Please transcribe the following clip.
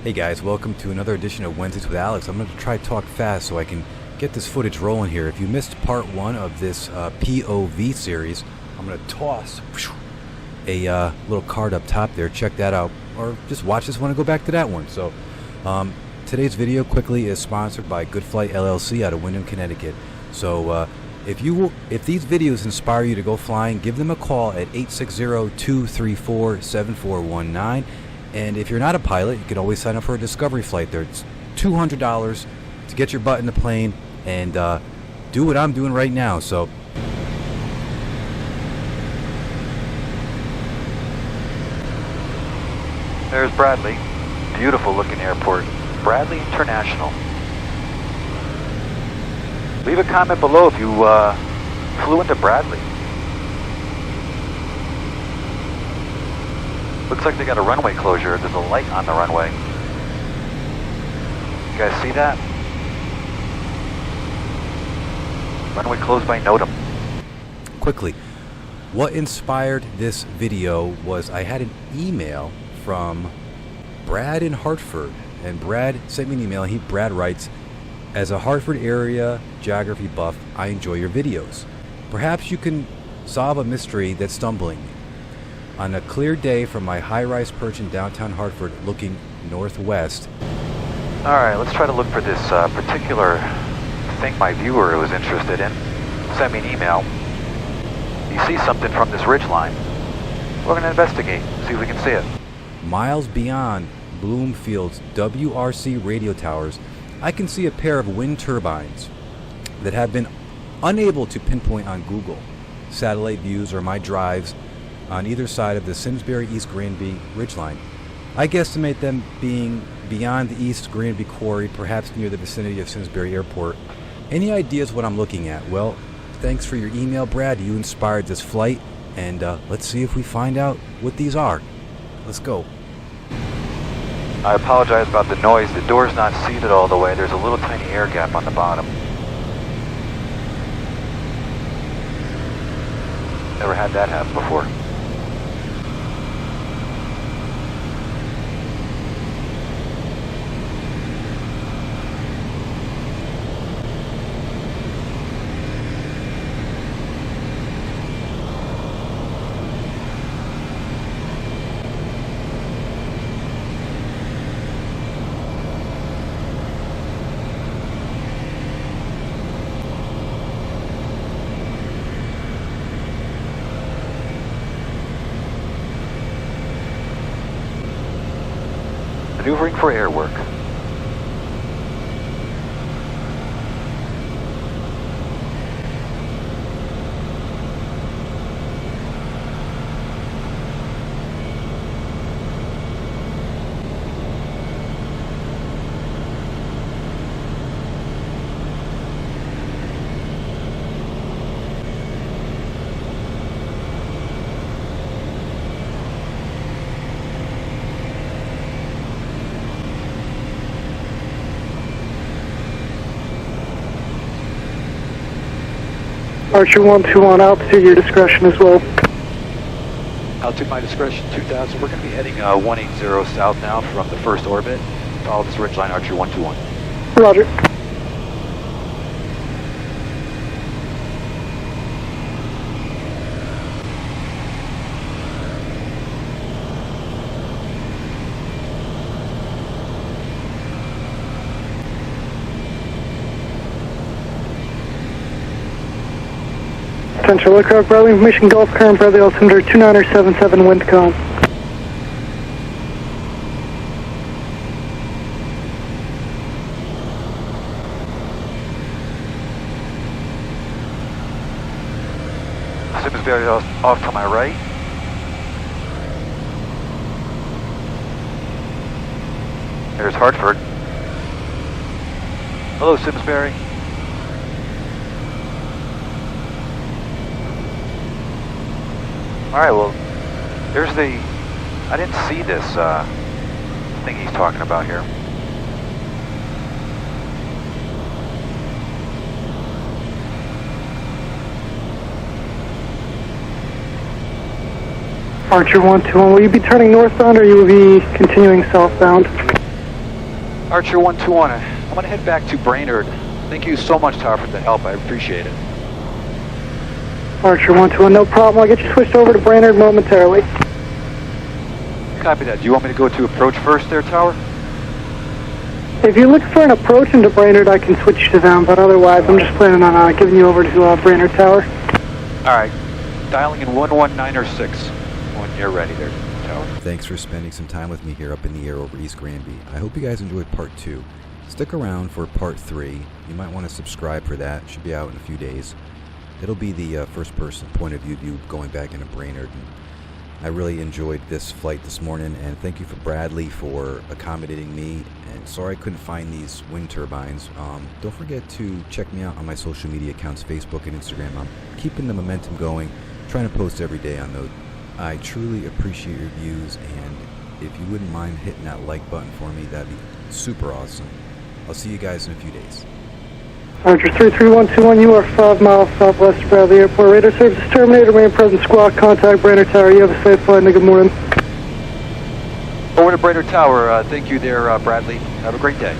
Hey guys, welcome to another edition of Wednesdays with Alex. I'm going to try to talk fast so I can get this footage rolling here. If you missed part one of this POV series, I'm going to toss a little card up top there. Check that out. Or just watch this one and go back to that one. So today's video quickly is sponsored by Good Flight LLC out of Windham, Connecticut. So if these videos inspire you to go flying, give them a call at 860-234-7419. And if you're not a pilot, you can always sign up for a discovery flight there. It's $200 to get your butt in the plane and do what I'm doing right now. So there's Bradley. Beautiful looking airport. Bradley International. Leave a comment below if you flew into Bradley. Looks like they got a runway closure. There's a light on the runway. You guys see that? Runway closed by NOTAM. quickly, what inspired this video was I had an email from Brad in Hartford, and Brad sent me an email. Brad writes, "As a Hartford area geography buff, I enjoy your videos. Perhaps you can solve a mystery that's stumbling me. On a clear day from my high-rise perch in downtown Hartford looking northwest." Alright, let's try to look for this particular thing my viewer was interested in. Send me an email. You see something from this ridgeline. We're going to investigate, see if we can see it. Miles beyond Bloomfield's WRC radio towers, I can see a pair of wind turbines that have been unable to pinpoint on Google satellite views or my drives on either side of the Simsbury East Granby ridgeline. I guesstimate them being beyond the East Granby quarry, perhaps near the vicinity of Simsbury Airport. Any ideas what I'm looking at? Well, thanks for your email, Brad. You inspired this flight, and let's see if we find out what these are. Let's go. I apologize about the noise. The door's not seated all the way. There's a little tiny air gap on the bottom. Never had that happen before. Maneuvering for airwork. Archer 121, altitude your discretion as well. Altitude my discretion, 2000. We're going to be heading 180 south now from the first orbit. Follow this ridgeline, Archer 121. Roger. Central aircraft, Bradley information, Gulf current, Bradley altimeter 2977, wind calm. Simsbury off to my right. There's Hartford. Hello, Simsbury. Alright, well, there's the... I didn't see this thing he's talking about here. Archer 121, will you be turning northbound or you will be continuing southbound? Archer 121, I'm going to head back to Brainerd. Thank you so much, Tower, for the help. I appreciate it. Archer 121, no problem. I'll get you switched over to Brainerd momentarily. Copy that. Do you want me to go to approach first there, Tower? If you're looking for an approach into Brainerd, I can switch you to them, but otherwise I'm just planning on giving you over to Brainerd Tower. Alright, dialing in 11906 when you're ready there, Tower. Thanks for spending some time with me here up in the air over East Granby. I hope you guys enjoyed part 2. Stick around for part 3. You might want to subscribe for that. It should be out in a few days. It'll be the first person point of view going back into Brainerd. And I really enjoyed this flight this morning, and thank you for Bradley for accommodating me. And sorry I couldn't find these wind turbines. Don't forget to check me out on my social media accounts, Facebook and Instagram. I'm keeping the momentum going, trying to post every day on those. I truly appreciate your views, and if you wouldn't mind hitting that like button for me, that'd be super awesome. I'll see you guys in a few days. Archer 33121, you are 5 miles southwest of Bradley Airport. Radar service is terminated. Remain present. Squawk. Contact Brainerd Tower. You have a safe flight and a good morning. Over to Brainerd Tower. Thank you there, Bradley. Have a great day.